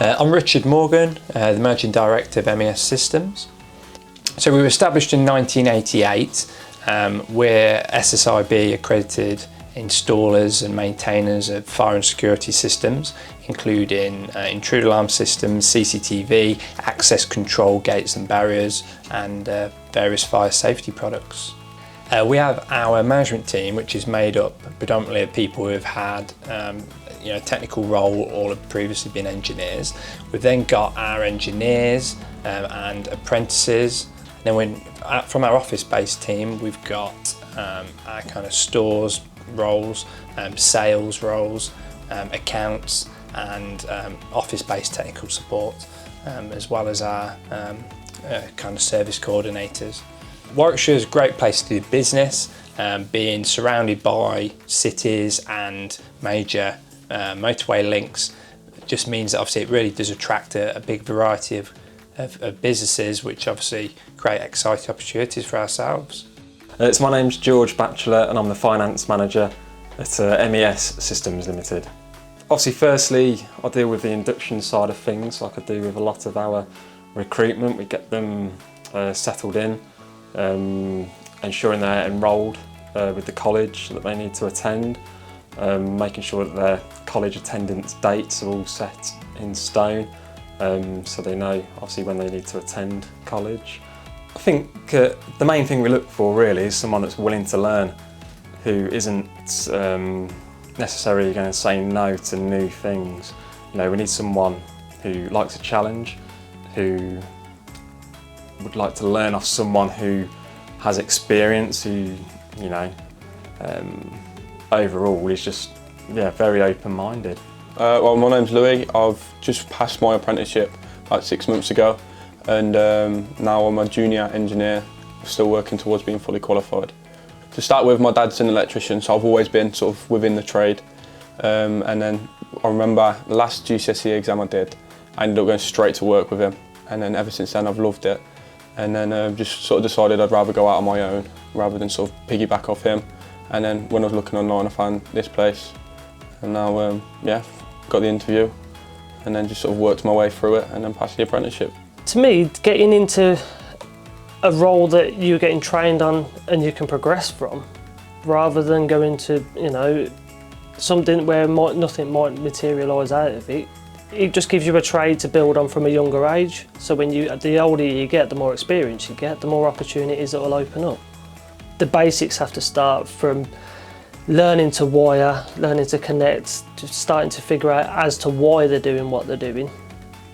I'm Richard Morgan, the Managing Director of MES Systems. So we were established in 1988. We're SSAIB accredited installers and maintainers of fire and security systems, including intruder alarm systems, CCTV, access control gates and barriers, and various fire safety products. We have our management team, which is made up predominantly of people who have had technical role or have previously been engineers. We've then got our engineers and apprentices. Then from our office-based team, we've got our kind of stores roles, sales roles, accounts, and office-based technical support, as well as our kind of service coordinators. Warwickshire is a great place to do business, being surrounded by cities and major motorway links. Just means that obviously it really does attract a big variety of businesses, which obviously create exciting opportunities for ourselves. My name's George Batchelor and I'm the Finance Manager at MES Systems Limited. Obviously, firstly, I deal with the induction side of things, like I do with a lot of our recruitment. We get them settled in, ensuring they're enrolled with the college that they need to attend, making sure that their college attendance dates are all set in stone, so they know obviously when they need to attend college. I think the main thing we look for really is someone that's willing to learn, who isn't necessarily going to say no to new things. We need someone who likes a challenge, who would like to learn off someone who has experience, who overall is just very open-minded. Well, my name's Louis. I've just passed my apprenticeship about 6 months ago, and now I'm a junior engineer, still working towards being fully qualified. To start with, my dad's an electrician, so I've always been sort of within the trade. And then I remember the last GCSE exam I did, I ended up going straight to work with him, and then ever since then I've loved it. And then just sort of decided I'd rather go out on my own rather than sort of piggyback off him. And then when I was looking online, I found this place, and now got the interview, and then just sort of worked my way through it and then passed the apprenticeship. To me, getting into a role that you're getting trained on and you can progress from, rather than going to something where nothing might materialise out of it. It just gives you a trade to build on from a younger age. So the older you get, the more experience you get, the more opportunities that will open up. The basics have to start from learning to wire, learning to connect, just starting to figure out as to why they're doing what they're doing,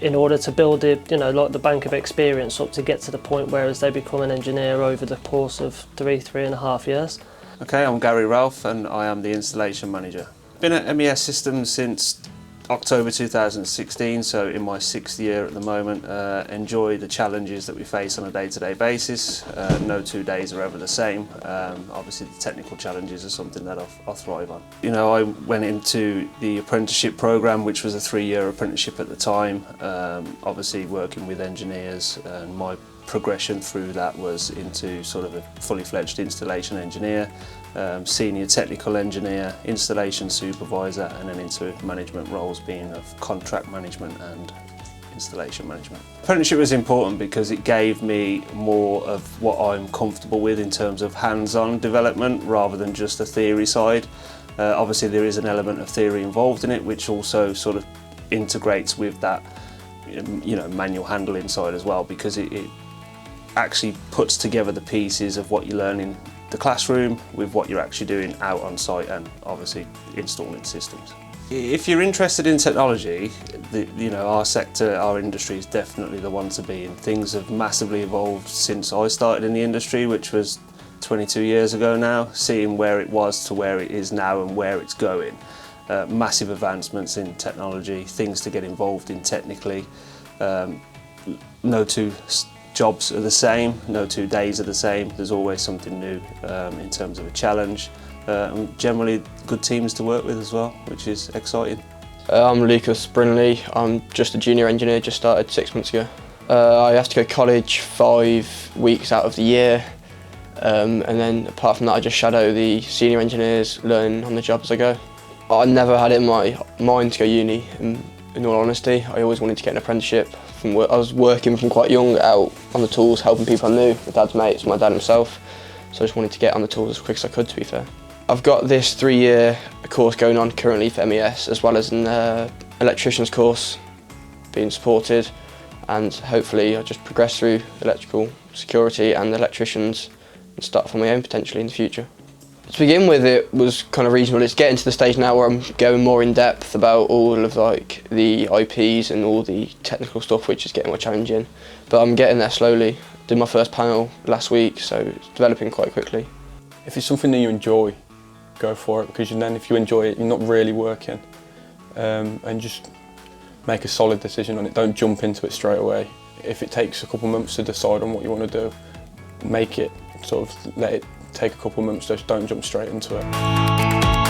in order to build like the bank of experience up to get to the point where as they become an engineer over the course of 3.5 years. Okay, I'm Gary Ralph and I am the Installation Manager. Been at MES Systems since October 2016, so in my 6th year at the moment. Enjoy the challenges that we face on a day-to-day basis. No 2 days are ever the same. Obviously the technical challenges are something that I thrive on. I went into the apprenticeship program, which was a 3-year apprenticeship at the time, obviously working with engineers, and my progression through that was into sort of a fully fledged installation engineer, senior technical engineer, installation supervisor, and then into management roles being of contract management and installation management. Apprenticeship was important because it gave me more of what I'm comfortable with in terms of hands-on development rather than just the theory side. Obviously there is an element of theory involved in it, which also sort of integrates with that manual handling side as well, because it actually puts together the pieces of what you learn in the classroom with what you're actually doing out on site and obviously installing systems. If you're interested in technology, our sector, our industry is definitely the one to be in. Things have massively evolved since I started in the industry, which was 22 years ago now, seeing where it was to where it is now and where it's going. Massive advancements in technology, things to get involved in technically. No 2 jobs are the same, no 2 days are the same. There's always something new in terms of a challenge. And generally good teams to work with as well, which is exciting. I'm Lucas Brinley. I'm just a junior engineer, just started 6 months ago. I have to go to college 5 weeks out of the year, and then apart from that I just shadow the senior engineers, learning on the job as I go. I never had it in my mind to go uni and in all honesty. I always wanted to get an apprenticeship. I was working from quite young out on the tools, helping people I knew, my dad's mates, my dad himself. So I just wanted to get on the tools as quick as I could, to be fair. I've got this 3-year course going on currently for MES, as well as an electrician's course being supported, and hopefully I'll just progress through electrical security and electricians and start for my own potentially in the future. To begin with, it was kind of reasonable. It's getting to the stage now where I'm going more in depth about all of like the IPs and all the technical stuff, which is getting more challenging. But I'm getting there slowly. Did my first panel last week, so it's developing quite quickly. If it's something that you enjoy, go for it, because then if you enjoy it, you're not really working. And just make a solid decision on it. Don't jump into it straight away. If it takes a couple of months to decide on what you want to do, make it, sort of let it take a couple of months, just don't jump straight into it.